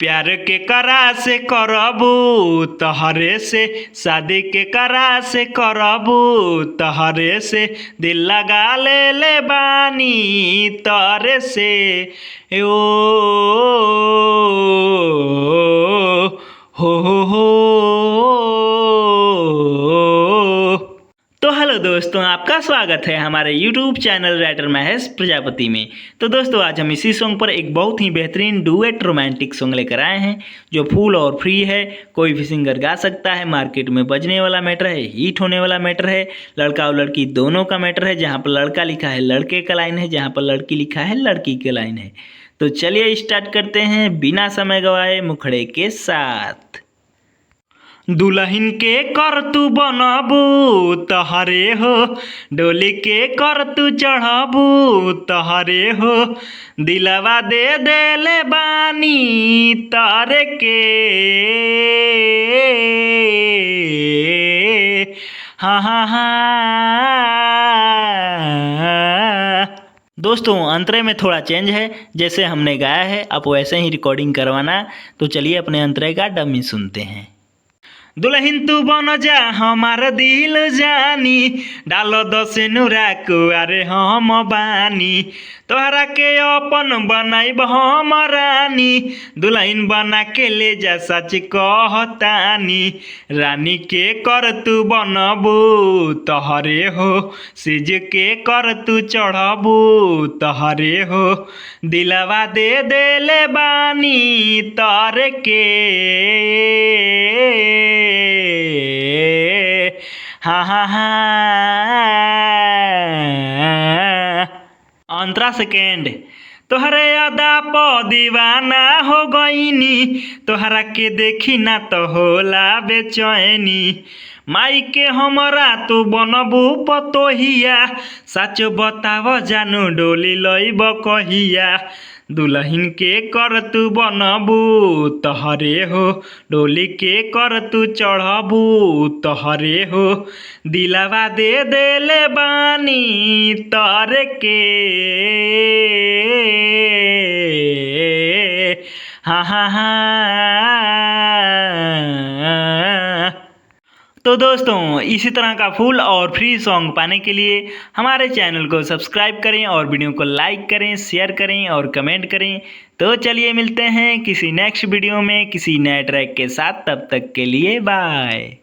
प्यार के करा से करबू तहरे से, शादी के करा से करबू तहरे से, दिल लगा ले बानी तहरे से। ओ हो। तो हेलो दोस्तों, आपका स्वागत है हमारे YouTube channel writer Mahesh Prajapati में। तो दोस्तों, आज हम इसी सॉन्ग पर एक बहुत ही बेहतरीन डुएट रोमांटिक सॉन्ग लेकर आए हैं जो फुल और फ्री है। कोई भी सिंगर गा सकता है, मार्केट में बजने वाला मैटर है, हिट होने वाला मैटर है, लड़का और लड़की दोनों का मैटर है। जहाँ पर लड़का लिखा है लड़के का लाइन है, जहाँ पर लड़की लिखा है लड़की के लाइन है। तो चलिए स्टार्ट करते हैं बिना समय गवाए मुखड़े के साथ। दुल्हन के कर तू बनबू तहरे हो, डोली के कर तू चढ़बू तहरे हो, दिलवा दे ले बानी तारे के। हाँ। दोस्तों, अंतरे में थोड़ा चेंज है, जैसे हमने गाया है आप वैसे ही रिकॉर्डिंग करवाना। तो चलिए अपने अंतरे का डमी सुनते हैं। दुल्हन तू बन जा हमार दिल जानी, डालो दस नुरा कुआरे हम बानी, तोहरा के अपन बनाइब हम रानी, दुल्हन बना के ले जा सच कहतानी, रानी के कर तू बनबू तहरे हो, सिज के कर तू चढ़बू तहरे हो, दिलवा दे ले बानी तारे के। हाँ। अंतरा सेकेंड। तोहरे अदा प दीवाना हो गईनी, तोहरा के देखी ना तो होला बेचैनी, माई के हमरा तू बनबू पतोहिया, सच बताव जानू डोली लईब कहिया, दुल्हन के कर तू बनबू तहरे हो, डोली के कर तू चढ़बू तहरे हो, दिलवा दे ले बानी तारे के। हाँ। तो दोस्तों, इसी तरह का फुल और फ्री सॉन्ग पाने के लिए हमारे चैनल को सब्सक्राइब करें और वीडियो को लाइक करें, शेयर करें और कमेंट करें। तो चलिए मिलते हैं किसी नेक्स्ट वीडियो में किसी नए ट्रैक के साथ। तब तक के लिए बाय।